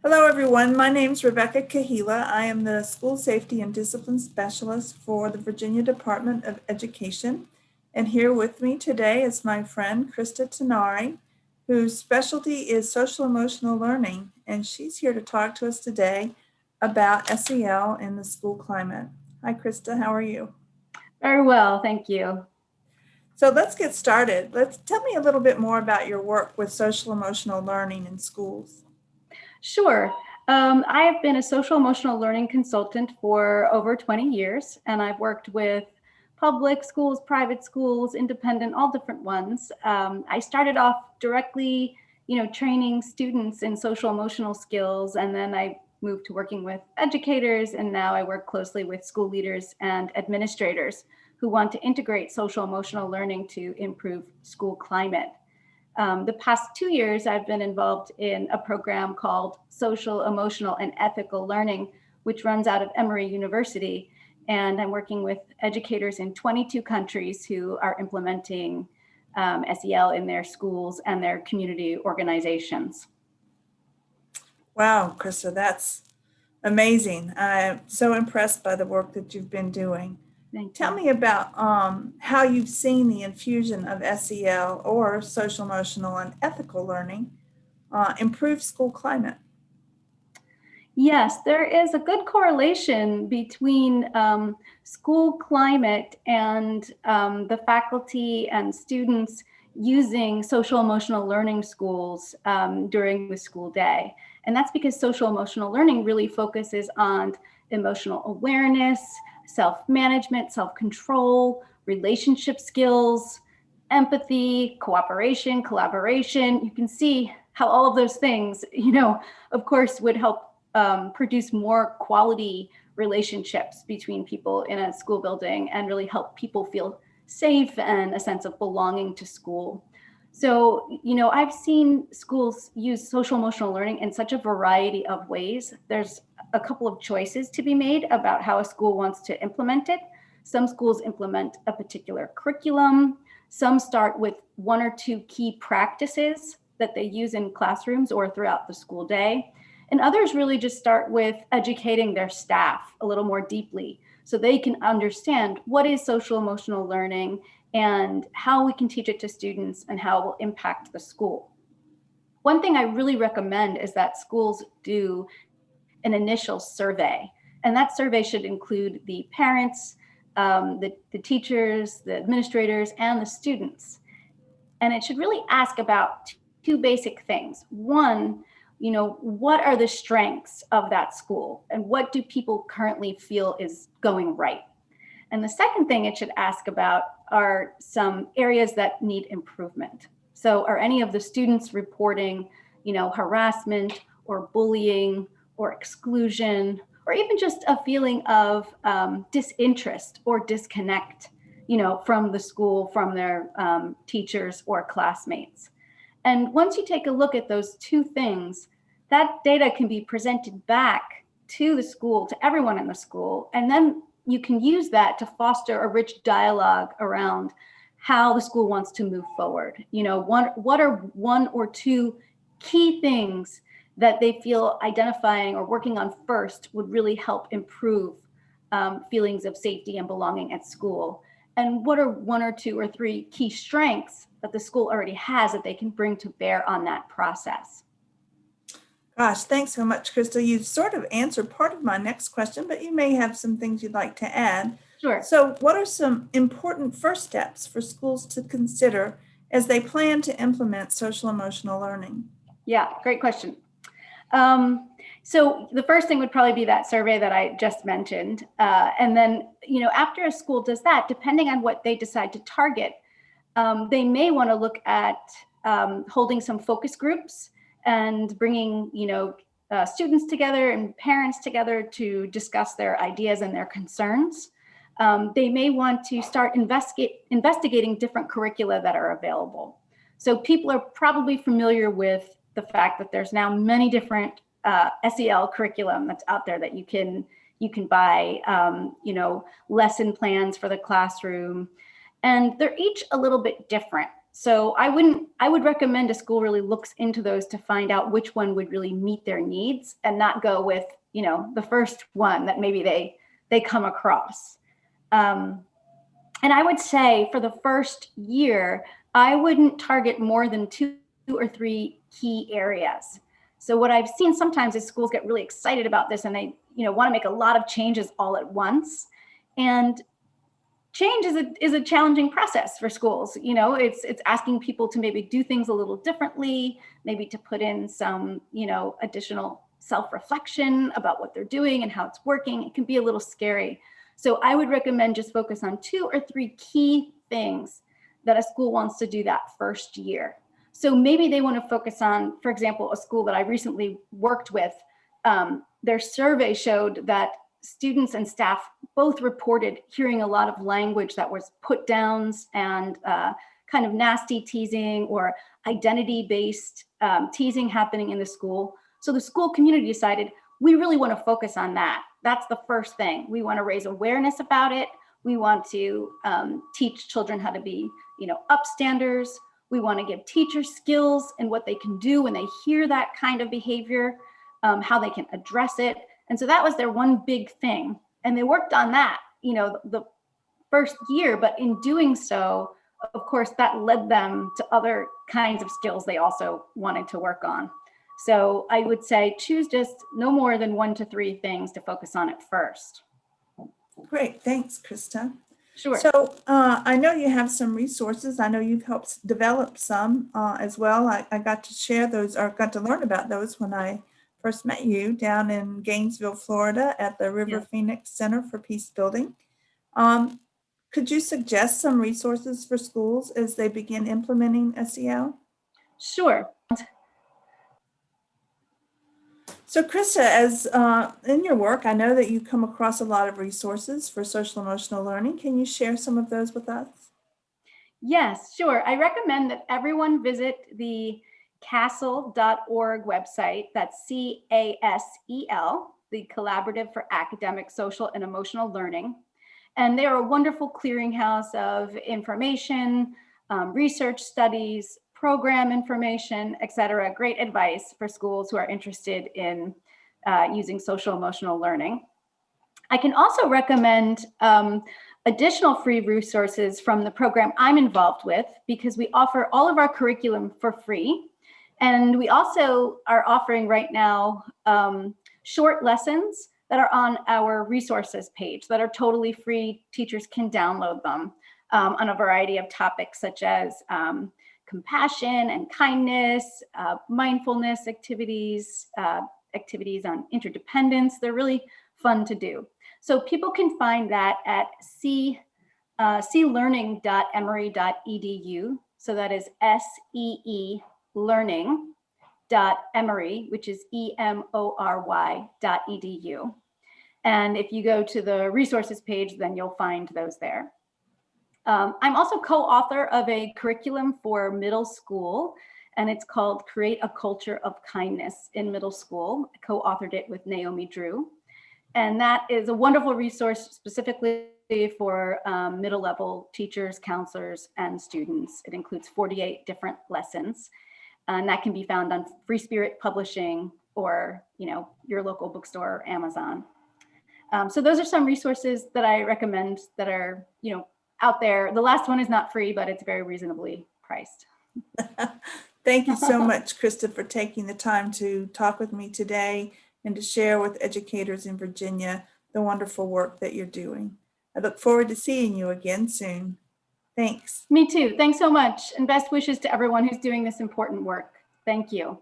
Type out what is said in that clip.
Hello, everyone. My name is Rebecca Kahila. I am the School Safety and Discipline Specialist for the Virginia Department of Education. And here with me today is my friend, Krista Tenari, whose specialty is social emotional learning. And she's here to talk to us today about SEL in the school climate. Hi, Krista. How are you? Very well, thank you. So let's get started. Tell me a little bit more about your work with social emotional learning in schools. Sure. I have been a social emotional learning consultant for over 20 years, and I've worked with public schools, private schools, independent, all different ones. I started off directly, training students in social emotional skills, and then I moved to working with educators, and now I work closely with school leaders and administrators who want to integrate social emotional learning to improve school climate. The past 2 years, I've been involved in a program called Social, Emotional, and Ethical Learning, which runs out of Emory University. And I'm working with educators in 22 countries who are implementing SEL in their schools and their community organizations. Wow, Krista, that's amazing. I'm so impressed by the work that you've been doing. Thank Tell you. me about how you've seen the infusion of SEL or social emotional and ethical learning improve school climate. Yes, there is a good correlation between school climate and the faculty and students using social emotional learning schools during the school day. And that's because social emotional learning really focuses on emotional awareness, self-management, self-control, relationship skills, empathy, cooperation, collaboration. You can see how all of those things, of course, would help produce more quality relationships between people in a school building and really help people feel safe and a sense of belonging to school. So, I've seen schools use social emotional learning in such a variety of ways. There's a couple of choices to be made about how a school wants to implement it. Some schools implement a particular curriculum. Some start with one or two key practices that they use in classrooms or throughout the school day. And others really just start with educating their staff a little more deeply so they can understand what is social emotional learning and how we can teach it to students and how it will impact the school. One thing I really recommend is that schools do an initial survey, and that survey should include the parents, the teachers, the administrators, and the students. And it should really ask about two basic things. One, what are the strengths of that school and what do people currently feel is going right? And the second thing it should ask about are some areas that need improvement. So are any of the students reporting, harassment or bullying or exclusion, or even just a feeling of disinterest or disconnect, from the school, from their teachers or classmates. And once you take a look at those two things, that data can be presented back to the school, to everyone in the school, and then you can use that to foster a rich dialogue around how the school wants to move forward. What are one or two key things that they feel identifying or working on first would really help improve feelings of safety and belonging at school? And what are one or two or three key strengths that the school already has that they can bring to bear on that process? Gosh, thanks so much, Krista. You sort of answered part of my next question, but you may have some things you'd like to add. Sure. So, what are some important first steps for schools to consider as they plan to implement social emotional learning? Yeah, great question. So the first thing would probably be that survey that I just mentioned. And then, after a school does that, depending on what they decide to target, they may want to look at holding some focus groups and bringing, students together and parents together to discuss their ideas and their concerns. They may want to start investigating different curricula that are available. So people are probably familiar with the fact that there's now many different SEL curriculum that's out there that you can buy, lesson plans for the classroom, and they're each a little bit different. So I would recommend a school really looks into those to find out which one would really meet their needs and not go with, the first one that maybe they come across. And I would say for the first year, I wouldn't target more than 2 or 3 key areas. So what I've seen sometimes is schools get really excited about this and they, want to make a lot of changes all at once. And change is a challenging process for schools. It's asking people to maybe do things a little differently, maybe to put in some, additional self-reflection about what they're doing and how it's working. It can be a little scary. So I would recommend just focus on 2 or 3 key things that a school wants to do that first year. So maybe they want to focus on, for example, a school that I recently worked with, their survey showed that students and staff both reported hearing a lot of language that was put downs and kind of nasty teasing or identity-based teasing happening in the school. So the school community decided, we really want to focus on that. That's the first thing. We want to raise awareness about it. We want to teach children how to be, upstanders. We want to give teachers skills and what they can do when they hear that kind of behavior, how they can address it. And so that was their one big thing. And they worked on that, the first year, but in doing so, of course, that led them to other kinds of skills they also wanted to work on. So I would say choose just no more than 1 to 3 things to focus on at first. Great, thanks, Krista. Sure. So I know you have some resources. I know you've helped develop some as well. I got to share those, or got to learn about those when I first met you down in Gainesville, Florida at the River Phoenix Center for Peace Building. Could you suggest some resources for schools as they begin implementing SEL? Sure. So Krista, as in your work, I know that you come across a lot of resources for social emotional learning. Can you share some of those with us? Yes, sure. I recommend that everyone visit the CASEL.org website. That's CASEL, the Collaborative for Academic, Social, and Emotional Learning. And they are a wonderful clearinghouse of information, research studies, program information, et cetera. Great advice for schools who are interested in using social emotional learning. I can also recommend additional free resources from the program I'm involved with, because we offer all of our curriculum for free. And we also are offering right now short lessons that are on our resources page that are totally free. Teachers can download them on a variety of topics such as compassion and kindness, mindfulness activities, activities on interdependence. They're really fun to do. So people can find that at clearning.emory.edu. So that is SEE learning.emory, which is EMORY.edu. And if you go to the resources page, then you'll find those there. I'm also co-author of a curriculum for middle school, and it's called Create a Culture of Kindness in Middle School. I co-authored it with Naomi Drew. And that is a wonderful resource specifically for middle level teachers, counselors, and students. It includes 48 different lessons. And that can be found on Free Spirit Publishing or, your local bookstore or Amazon. So those are some resources that I recommend that are, out there. The last one is not free, but it's very reasonably priced. Thank you so much, Krista, for taking the time to talk with me today and to share with educators in Virginia the wonderful work that you're doing. I look forward to seeing you again soon. Thanks. Me too. Thanks so much. And best wishes to everyone who's doing this important work. Thank you.